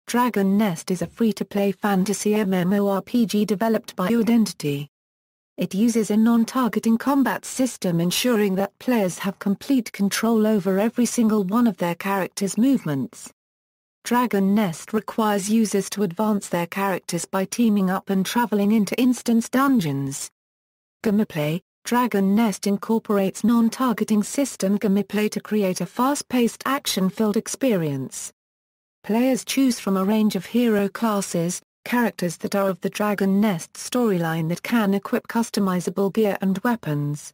Dragon Nest is a free-to-play fantasy MMORPG developed by Eyedentity. It uses a non-targeting combat system ensuring that players have complete control over every single one of their characters' movements. Dragon Nest requires users to advance their characters by teaming up and traveling into instance dungeons. Gameplay: Dragon Nest incorporates non-targeting system gameplay to create a fast-paced action-filled experience. Players choose from a range of hero classes, characters that are of the Dragon Nest storyline that can equip customizable gear and weapons.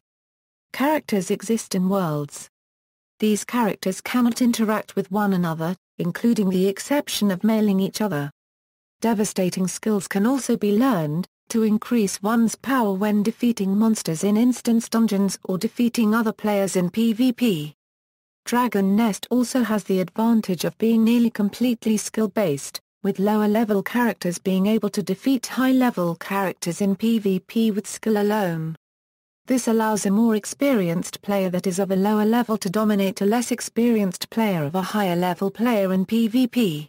Characters exist in worlds. These characters cannot interact with one another, including the exception of mailing each other. Devastating skills can also be learned, to increase one's power when defeating monsters in instance dungeons or defeating other players in PvP. Dragon Nest also has the advantage of being nearly completely skill-based, with lower-level characters being able to defeat high-level characters in PvP with skill alone. This allows a more experienced player that is of a lower level to dominate a less experienced player of a higher-level player in PvP.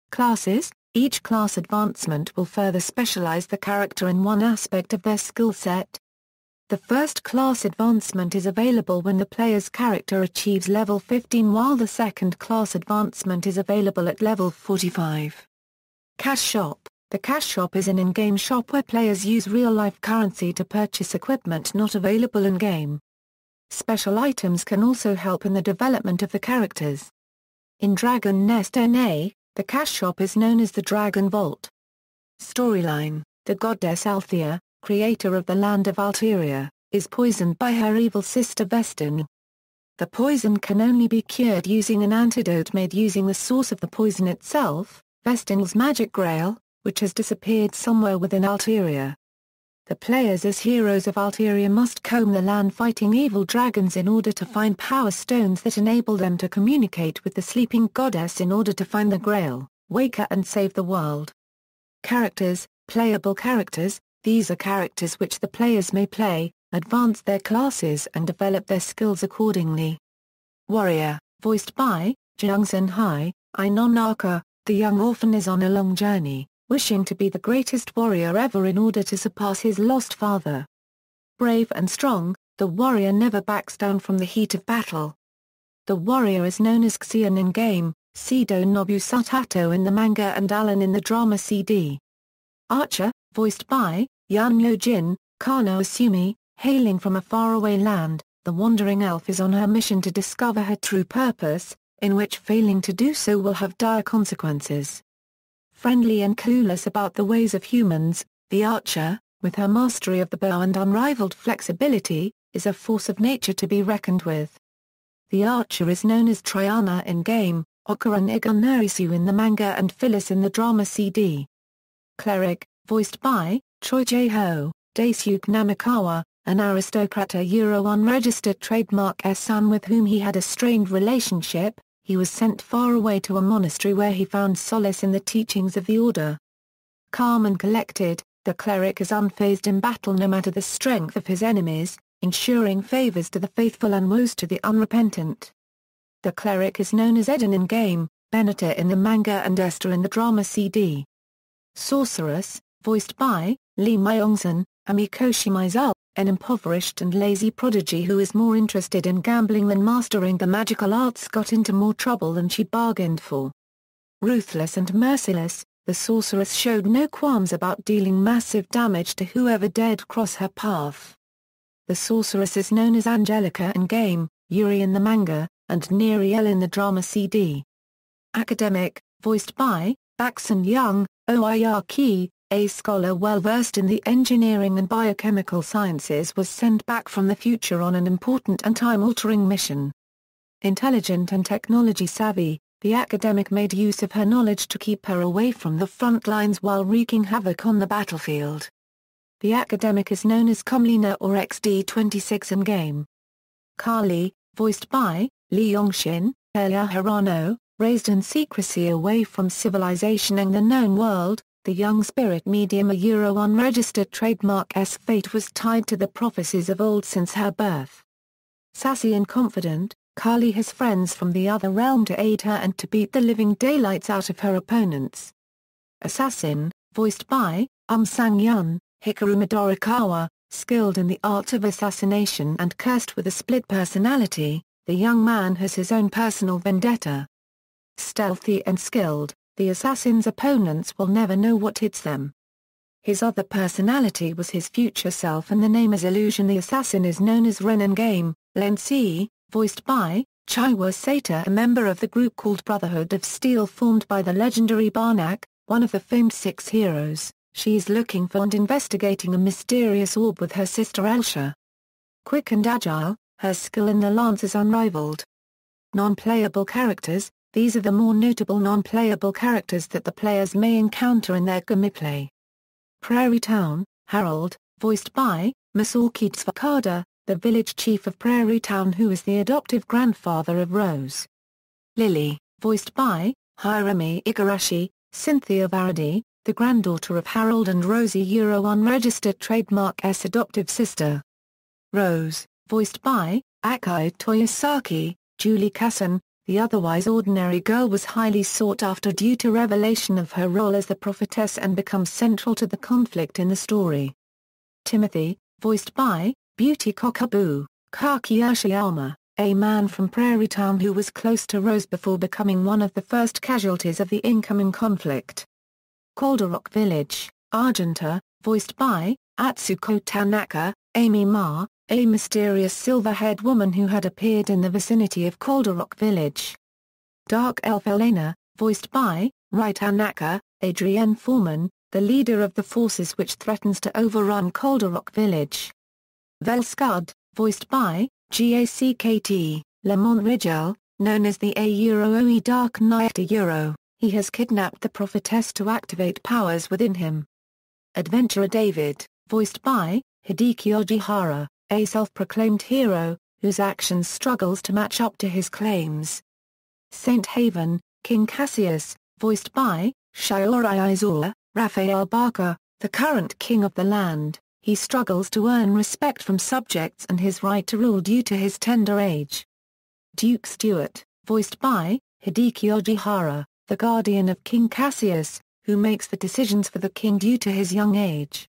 Classes: each class advancement will further specialize the character in one aspect of their skill set. The first class advancement is available when the player's character achieves level 15, while the second class advancement is available at level 45. Cash Shop: the Cash Shop is an in-game shop where players use real-life currency to purchase equipment not available in-game. Special items can also help in the development of the characters. In Dragon Nest NA, the Cash Shop is known as the Dragon Vault. Storyline: the goddess Althea, creator of the land of Alteria, is poisoned by her evil sister Vestine. The poison can only be cured using an antidote made using the source of the poison itself, Vestine's magic grail, which has disappeared somewhere within Alteria. The players as heroes of Alteria must comb the land fighting evil dragons in order to find power stones that enable them to communicate with the sleeping goddess in order to find the grail, wake her and save the world. Characters: playable characters: these are characters which the players may play, advance their classes and develop their skills accordingly. Warrior, voiced by Jungsun Hai. Inonaka, the young orphan is on a long journey, wishing to be the greatest warrior ever in order to surpass his lost father. Brave and strong, the warrior never backs down from the heat of battle. The warrior is known as Xian in-game, Sido Nobusatato in the manga and Alan in the drama CD. Archer, voiced by Yun Yo-jin. Kano Asumi, hailing from a faraway land, the wandering elf is on her mission to discover her true purpose, in which failing to do so will have dire consequences. Friendly and clueless about the ways of humans, the Archer, with her mastery of the bow and unrivaled flexibility, is a force of nature to be reckoned with. The Archer is known as Triana in-game, Okura Nigunarisu in the manga and Phyllis in the drama CD. Cleric, voiced by Choi Jae-ho, Daisuke Namikawa, an aristocrat, a unregistered trademark son with whom he had a strained relationship. He was sent far away to a monastery where he found solace in the teachings of the order. Calm and collected, the cleric is unfazed in battle no matter the strength of his enemies, ensuring favors to the faithful and woes to the unrepentant. The cleric is known as Eden in-game, Benita in the manga and Esther in the drama CD. Sorceress, voiced by Lee Myung-sun, Amikoshi Mizel, an impoverished and lazy prodigy who is more interested in gambling than mastering the magical arts, got into more trouble than she bargained for. Ruthless and merciless, the sorceress showed no qualms about dealing massive damage to whoever dared cross her path. The sorceress is known as Angelica in-game, Yuri in the manga, and Neriel in the drama CD. Academic, voiced by Baksun Young, Oyaki, a scholar well-versed in the engineering and biochemical sciences, was sent back from the future on an important and time-altering mission. Intelligent and technology-savvy, the academic made use of her knowledge to keep her away from the front lines while wreaking havoc on the battlefield. The academic is known as Comlina or XD26 in-game. Kali, voiced by Lee Yongshin, Elia Hirano, raised in secrecy away from civilization and the known world, the young spirit medium, a unregistered trademark's fate was tied to the prophecies of old since her birth. Sassy and confident, Kali has friends from the other realm to aid her and to beat the living daylights out of her opponents. Assassin, voiced by Sang-yun, Hikaru Midorikawa, skilled in the art of assassination and cursed with a split personality, the young man has his own personal vendetta. Stealthy and skilled, the assassin's opponents will never know what hits them. His other personality was his future self, and the name is illusion. The assassin is known as Renan Game, Lensei, voiced by Chaiwa Sato, a member of the group called Brotherhood of Steel formed by the legendary Barnak, one of the famed 6 heroes. She is looking for and investigating a mysterious orb with her sister Elsha. Quick and agile, her skill in the lance is unrivaled. Non-playable characters. These are the more notable non-playable characters that the players may encounter in their gameplay. Prairie Town, Harold, voiced by Masaki Tsukada, the village chief of Prairie Town who is the adoptive grandfather of Rose. Lily, voiced by Hirami Igarashi, Cynthia Varady, the granddaughter of Harold and Rosie unregistered trademark S adoptive sister. Rose, voiced by Akai Toyosaki, Julie Kassan, the otherwise ordinary girl was highly sought after due to revelation of her role as the prophetess and becomes central to the conflict in the story. Timothy, voiced by Beauty Kokabu, Kaki Urshiyama, a man from Prairie Town who was close to Rose before becoming one of the first casualties of the incoming conflict. Calderock Village, Argenta, voiced by Atsuko Tanaka, Amy Ma, a mysterious silver-haired woman who had appeared in the vicinity of Calderock Village. Dark Elf Elena, voiced by Rai Tanaka, Adrienne Foreman, the leader of the forces which threatens to overrun Calderock Village. Velscud, voiced by Gackt, Lamont Rigel, known as the A-Oe Dark Knight A-Euro, he has kidnapped the prophetess to activate powers within him. Adventurer David, voiced by Hideki Ojihara, a self-proclaimed hero, whose actions struggles to match up to his claims. Saint Haven, King Cassius, voiced by Shiori Aizawa, Raphael Barker, the current king of the land, he struggles to earn respect from subjects and his right to rule due to his tender age. Duke Stewart, voiced by Hideki Ojihara, the guardian of King Cassius, who makes the decisions for the king due to his young age.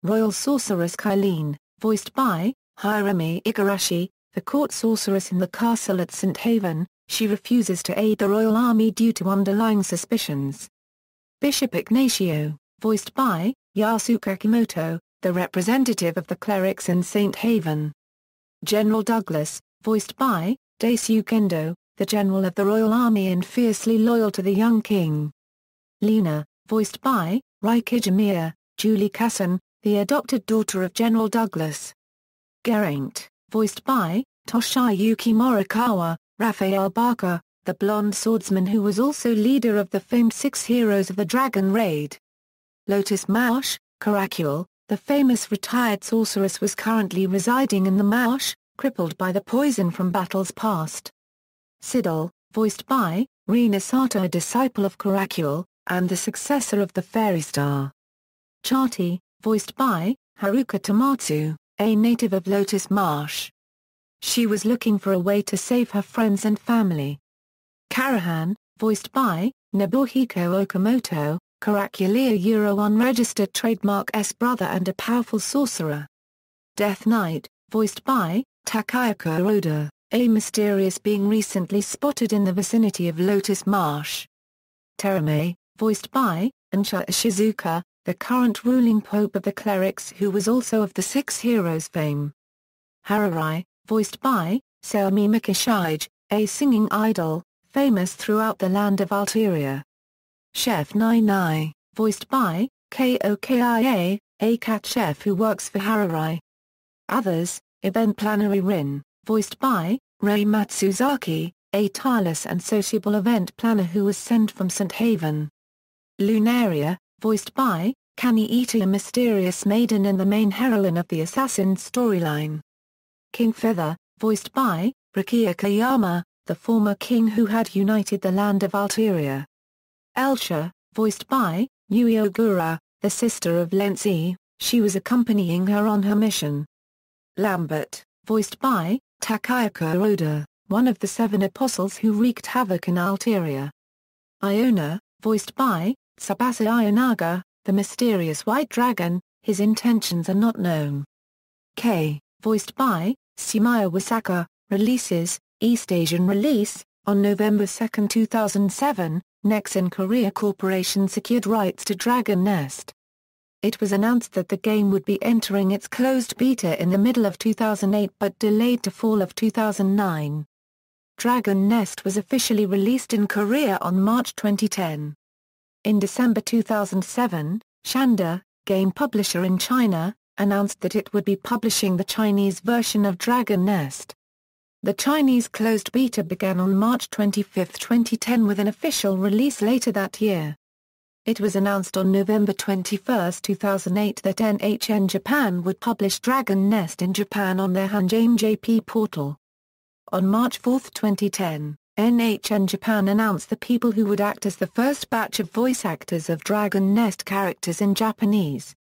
Royal Sorceress Kylene, voiced by Hirami Igarashi, the court sorceress in the castle at St. Haven, she refuses to aid the royal army due to underlying suspicions. Bishop Ignacio, voiced by Yasuke Kimoto, the representative of the clerics in St. Haven. General Douglas, voiced by Daisuke Gendo, the general of the royal army and fiercely loyal to the young king. Lena, voiced by Rai Kijimiya, Julie Kassan, the adopted daughter of General Douglas. Geraint, voiced by Toshiyuki Morikawa, Raphael Barker, the blonde swordsman who was also leader of the famed 6 heroes of the Dragon Raid. Lotus Marsh, Karacul, the famous retired sorceress was currently residing in the marsh, crippled by the poison from battles past. Siddle, voiced by Rina Sato, a disciple of Karacul, and the successor of the Fairy Star. Chati, voiced by Haruka Tomatsu, a native of Lotus Marsh. She was looking for a way to save her friends and family. Karahan, voiced by Nobuhiko Okamoto, Karakulia Euro unregistered trademark S brother and a powerful sorcerer. Death Knight, voiced by Takayuki Oda, a mysterious being recently spotted in the vicinity of Lotus Marsh. Terame, voiced by Ansha Ishizuka, the current ruling pope of the clerics who was also of the 6 heroes fame. Harurai, voiced by Seomi Mikishige, a singing idol, famous throughout the land of Alteria. Chef Nai, voiced by Kokia, a cat chef who works for Harurai. Others, Event Planner Rin, voiced by Rei Matsuzaki, a tireless and sociable event planner who was sent from St. Haven. Lunaria, voiced by Kani Ito, a mysterious maiden and the main heroine of the Assassin's storyline. King Feather, voiced by Rakia Kayama, the former king who had united the land of Alteria. Elsha, voiced by Yui Ogura, the sister of Lensei, she was accompanying her on her mission. Lambert, voiced by Takayuki Oda, one of the 7 apostles who wreaked havoc in Altaria. Iona, voiced by Tsubasa Ionaga, the mysterious white dragon, his intentions are not known. K, voiced by Sumaya Wasaka, releases, East Asian release, on November 2, 2007, Nexon Korea Corporation secured rights to Dragon Nest. It was announced that the game would be entering its closed beta in the middle of 2008 but delayed to fall of 2009. Dragon Nest was officially released in Korea on March 2010. In December 2007, Shanda, game publisher in China, announced that it would be publishing the Chinese version of Dragon Nest. The Chinese closed beta began on March 25, 2010 with an official release later that year. It was announced on November 21, 2008 that NHN Japan would publish Dragon Nest in Japan on their HanJP portal. On March 4, 2010, NHN Japan announced the people who would act as the first batch of voice actors of Dragon Nest characters in Japanese.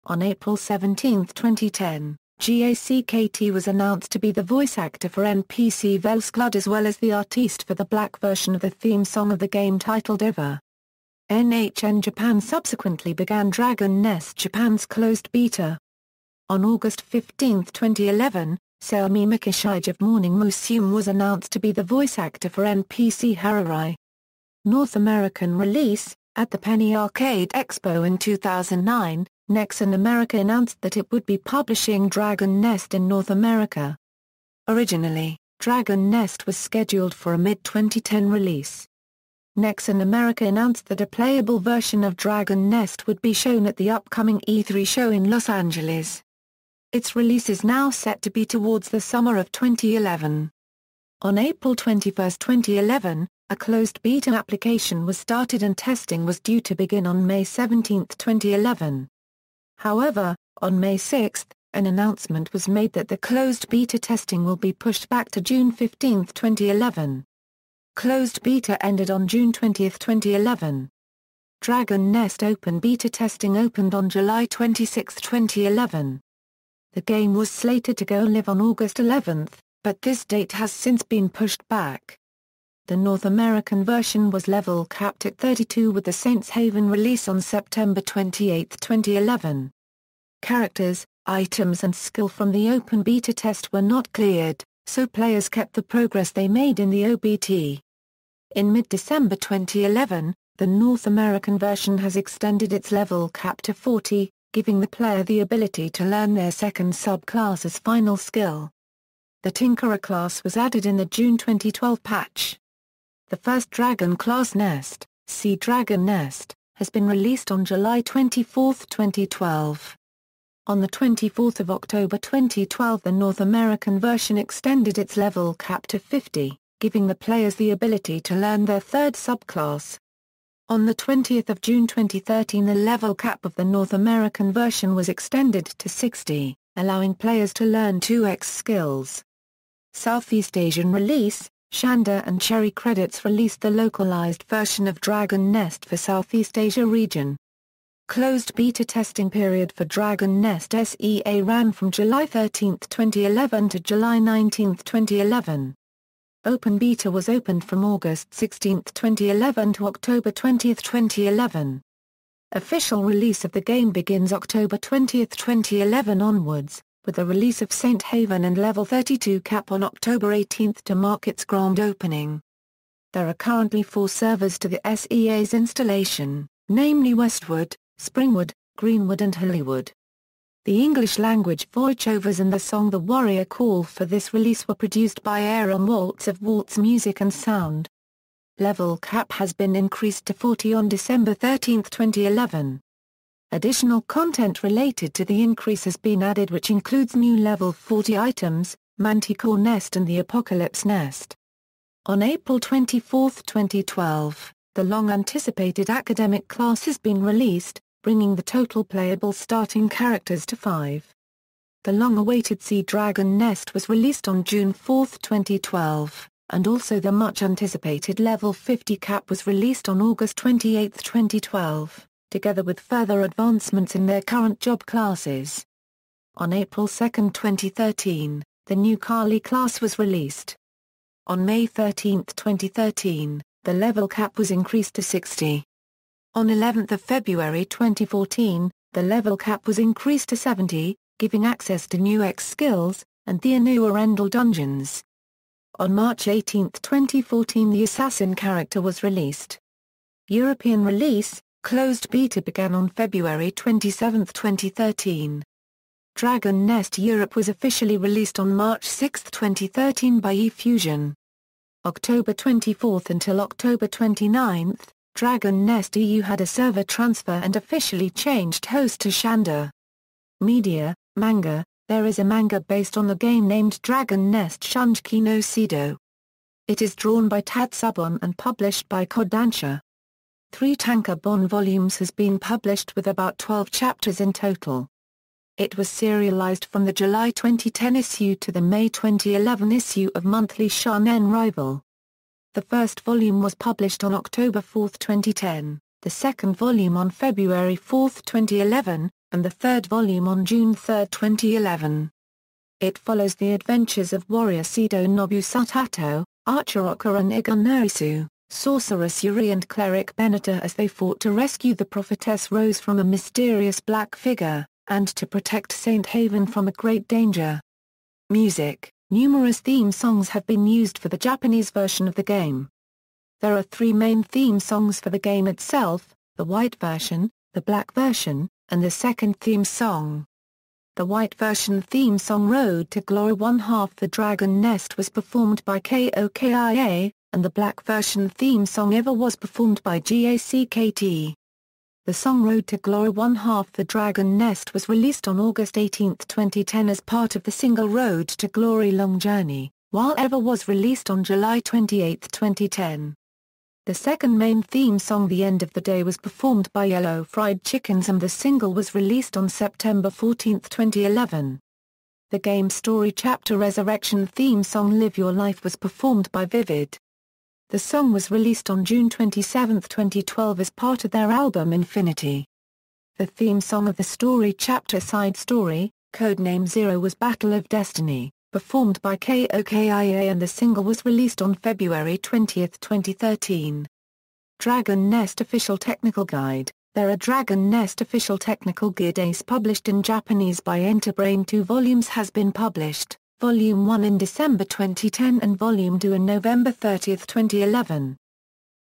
On April 17, 2010, GACKT was announced to be the voice actor for NPC Velsklud as well as the artiste for the black version of the theme song of the game titled Over. NHN Japan subsequently began Dragon Nest Japan's closed beta. On August 15, 2011, Seomi Mikishige of Morning Musume was announced to be the voice actor for NPC Harurai. North American release, at the Penny Arcade Expo in 2009, Nexon America announced that it would be publishing Dragon Nest in North America. Originally, Dragon Nest was scheduled for a mid-2010 release. Nexon America announced that a playable version of Dragon Nest would be shown at the upcoming E3 show in Los Angeles. Its release is now set to be towards the summer of 2011. On April 21, 2011, a closed beta application was started and testing was due to begin on May 17, 2011. However, on May 6, an announcement was made that the closed beta testing will be pushed back to June 15, 2011. Closed beta ended on June 20, 2011. Dragon Nest Open Beta testing opened on July 26, 2011. The game was slated to go live on August 11, but this date has since been pushed back. The North American version was level capped at 32 with the Saints Haven release on September 28, 2011. Characters, items and skill from the open beta test were not cleared, so players kept the progress they made in the OBT. In mid-December 2011, the North American version has extended its level cap to 40, giving the player the ability to learn their second subclass as final skill. The Tinkerer class was added in the June 2012 patch. The first Dragon class Nest, Sea Dragon Nest, has been released on July 24, 2012. On the 24th of October 2012 the North American version extended its level cap to 50, giving the players the ability to learn their third subclass. On the 20th of June 2013 the level cap of the North American version was extended to 60, allowing players to learn 2x skills. Southeast Asian release, Shanda and Cherry Credits released the localized version of Dragon Nest for Southeast Asia region. Closed beta testing period for Dragon Nest SEA ran from July 13, 2011 to July 19, 2011. Open beta was opened from August 16, 2011 to October 20, 2011. Official release of the game begins October 20, 2011 onwards, with the release of Saint Haven and Level 32 cap on October 18 to mark its grand opening. There are currently 4 servers to the SEA's installation, namely Westwood, Springwood, Greenwood and Hollywood. The English-language voiceovers and the song The Warrior Call for this release were produced by Aaron Waltz of Waltz Music and Sound. Level cap has been increased to 40 on December 13, 2011. Additional content related to the increase has been added which includes new level 40 items, Manticore Nest and the Apocalypse Nest. On April 24, 2012, the long-anticipated academic class has been released, bringing the total playable starting characters to 5. The long-awaited Sea Dragon Nest was released on June 4, 2012, and also the much-anticipated Level 50 cap was released on August 28, 2012, together with further advancements in their current job classes. On April 2, 2013, the new Kali class was released. On May 13, 2013, the level cap was increased to 60. On 11 February 2014, the level cap was increased to 70, giving access to new X skills, and the new Arendelle dungeons. On March 18, 2014 the Assassin character was released. European release, closed beta began on February 27, 2013. Dragon Nest Europe was officially released on March 6, 2013 by eFusion. October 24 until October 29, Dragon Nest EU had a server transfer and officially changed host to Shanda. Media, manga. There is a manga based on the game named Dragon Nest Shunjiki no Sido. It is drawn by Tatsubon and published by Kodansha. 3 tankobon volumes has been published with about 12 chapters in total. It was serialized from the July 2010 issue to the May 2011 issue of Monthly Shonen Rival. The first volume was published on October 4, 2010, the second volume on February 4, 2011, and the third volume on June 3, 2011. It follows the adventures of warrior Sido Nobusatato, archer Okura and Igun Norisu, sorceress Yuri and cleric Benita as they fought to rescue the prophetess Rose from a mysterious black figure, and to protect Saint Haven from a great danger. Music. Numerous theme songs have been used for the Japanese version of the game. There are 3 main theme songs for the game itself, the white version, the black version, and the second theme song. The white version theme song Road to Glory 1/2 The Dragon Nest was performed by KOKIA, and the black version theme song Ever was performed by GACKT. The song Road to Glory 1/2 The Dragon Nest was released on August 18, 2010 as part of the single Road to Glory Long Journey, while Ever was released on July 28, 2010. The second main theme song The End of the Day was performed by Yellow Fried Chickens and the single was released on September 14, 2011. The game story chapter Resurrection theme song Live Your Life was performed by Vivid. The song was released on June 27, 2012 as part of their album Infinity. The theme song of the story chapter Side Story, codename Zero was Battle of Destiny, performed by KOKIA and the single was released on February 20, 2013. Dragon Nest Official Technical Guide. There are Dragon Nest Official Technical Guide Ace published in Japanese by Enterbrain. 2 volumes has been published. Volume 1 in December 2010 and Volume 2 in November 30, 2011.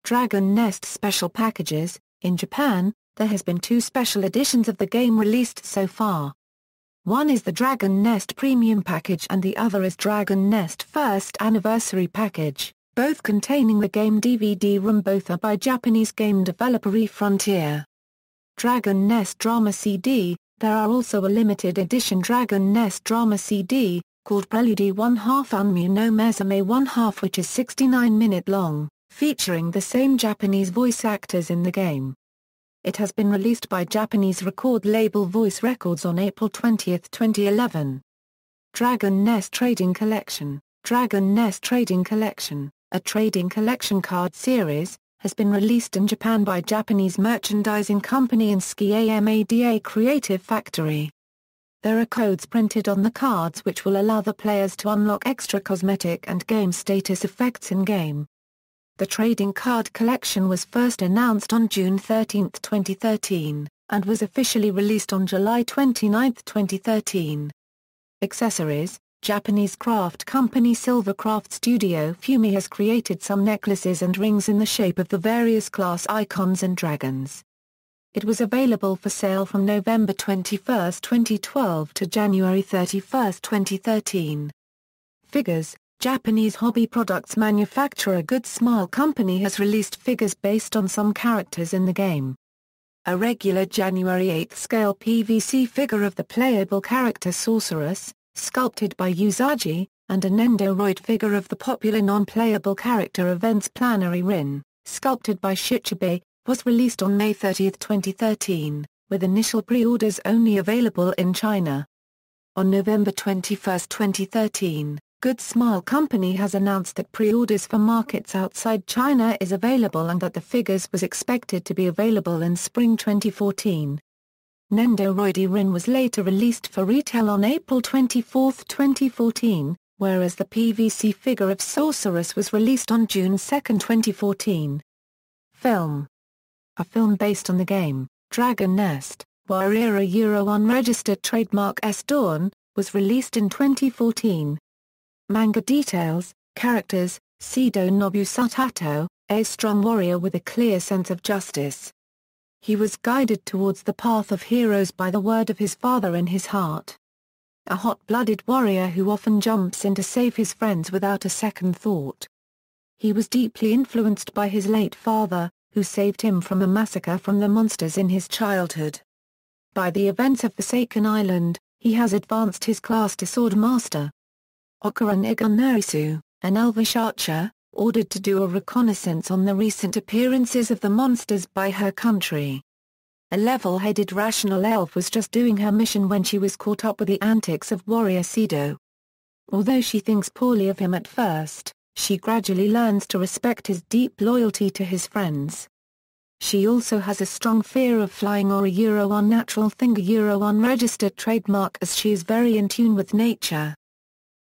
Dragon Nest Special Packages. In Japan, there has been 2 special editions of the game released so far. One is the Dragon Nest Premium Package and the other is Dragon Nest First Anniversary Package, both containing the game DVD-ROM. Both are by Japanese game developer eFrontier. Dragon Nest Drama CD. There are also a limited edition Dragon Nest Drama CD, called Prelude 1/2 Unmu no Mezume 1/2 which is 69-minute long, featuring the same Japanese voice actors in the game. It has been released by Japanese record label Voice Records on April 20, 2011. Dragon Nest Trading Collection. Dragon Nest Trading Collection, a trading collection card series, has been released in Japan by Japanese merchandising company Inski Amada Creative Factory. There are codes printed on the cards which will allow the players to unlock extra cosmetic and game status effects in-game. The trading card collection was first announced on June 13, 2013, and was officially released on July 29, 2013. Accessories. Japanese craft company Silvercraft Studio Fumi has created some necklaces and rings in the shape of the various class icons and dragons. It was available for sale from November 21, 2012 to January 31, 2013. Figures. Japanese hobby products manufacturer Good Smile Company has released figures based on some characters in the game. A regular January 8 scale PVC figure of the playable character Sorceress, sculpted by Usagi, and a Nendoroid figure of the popular non-playable character Events Planary Rin, sculpted by Shichibe, was released on May 30, 2013, with initial pre-orders only available in China. On November 21, 2013, Good Smile Company has announced that pre-orders for markets outside China is available and that the figures was expected to be available in spring 2014. Nendoroid Rin was later released for retail on April 24, 2014, whereas the PVC figure of Sorceress was released on June 2, 2014. Film. A film based on the game, Dragon Nest, Warrior Euro unregistered trademark S Dawn, was released in 2014. Manga details, characters, Sido Nobusatato, a strong warrior with a clear sense of justice. He was guided towards the path of heroes by the word of his father in his heart. A hot-blooded warrior who often jumps in to save his friends without a second thought. He was deeply influenced by his late father, who saved him from a massacre from the monsters in his childhood. By the events of Forsaken Island, he has advanced his class to Sword Master. Okaran Igunarisu, an elvish archer, ordered to do a reconnaissance on the recent appearances of the monsters by her country. A level-headed rational elf was just doing her mission when she was caught up with the antics of warrior Sido. Although she thinks poorly of him at first, she gradually learns to respect his deep loyalty to his friends. She also has a strong fear of flying or a Euro unnatural thing, a Euro unregistered trademark, as she is very in tune with nature.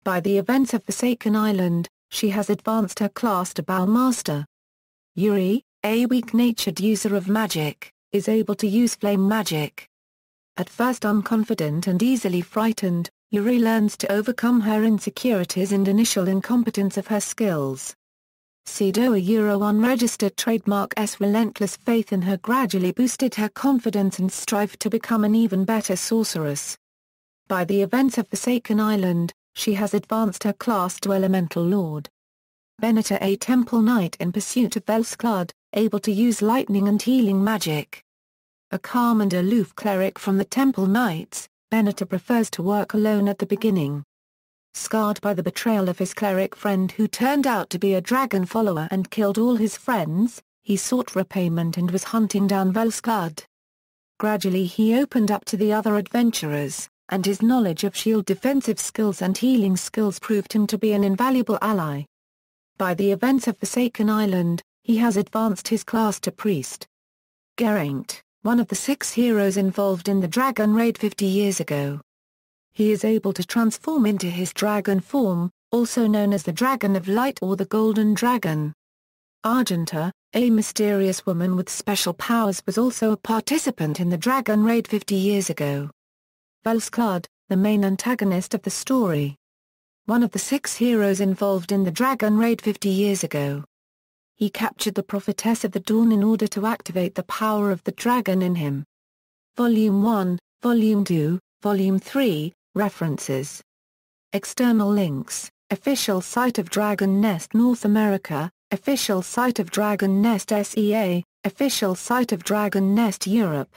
By the events of Forsaken Island, she has advanced her class to Battle Master. Yuri, a weak-natured user of magic, is able to use flame magic. At first unconfident and easily frightened, Yuri learns to overcome her insecurities and initial incompetence of her skills. Sido, a Euro unregistered trademark S relentless faith in her gradually boosted her confidence and strive to become an even better sorceress. By the events of Forsaken Island, she has advanced her class to Elemental Lord. Benita, a temple knight in pursuit of Velsklood, able to use lightning and healing magic. A calm and aloof cleric from the Temple Knights, Benita prefers to work alone at the beginning. Scarred by the betrayal of his cleric friend who turned out to be a dragon follower and killed all his friends, he sought repayment and was hunting down Velsklood. Gradually he opened up to the other adventurers, and his knowledge of shield defensive skills and healing skills proved him to be an invaluable ally. By the events of Forsaken Island, he has advanced his class to Priest. Geraint, one of the 6 heroes involved in the Dragon Raid 50 years ago. He is able to transform into his dragon form, also known as the Dragon of Light or the Golden Dragon. Argenta, a mysterious woman with special powers, was also a participant in the Dragon Raid 50 years ago. Velsklood, the main antagonist of the story. One of the 6 heroes involved in the Dragon Raid 50 years ago. He captured the Prophetess of the Dawn in order to activate the power of the dragon in him. Volume 1, Volume 2, Volume 3, References. External links, Official site of Dragon Nest North America, Official site of Dragon Nest SEA, Official site of Dragon Nest Europe.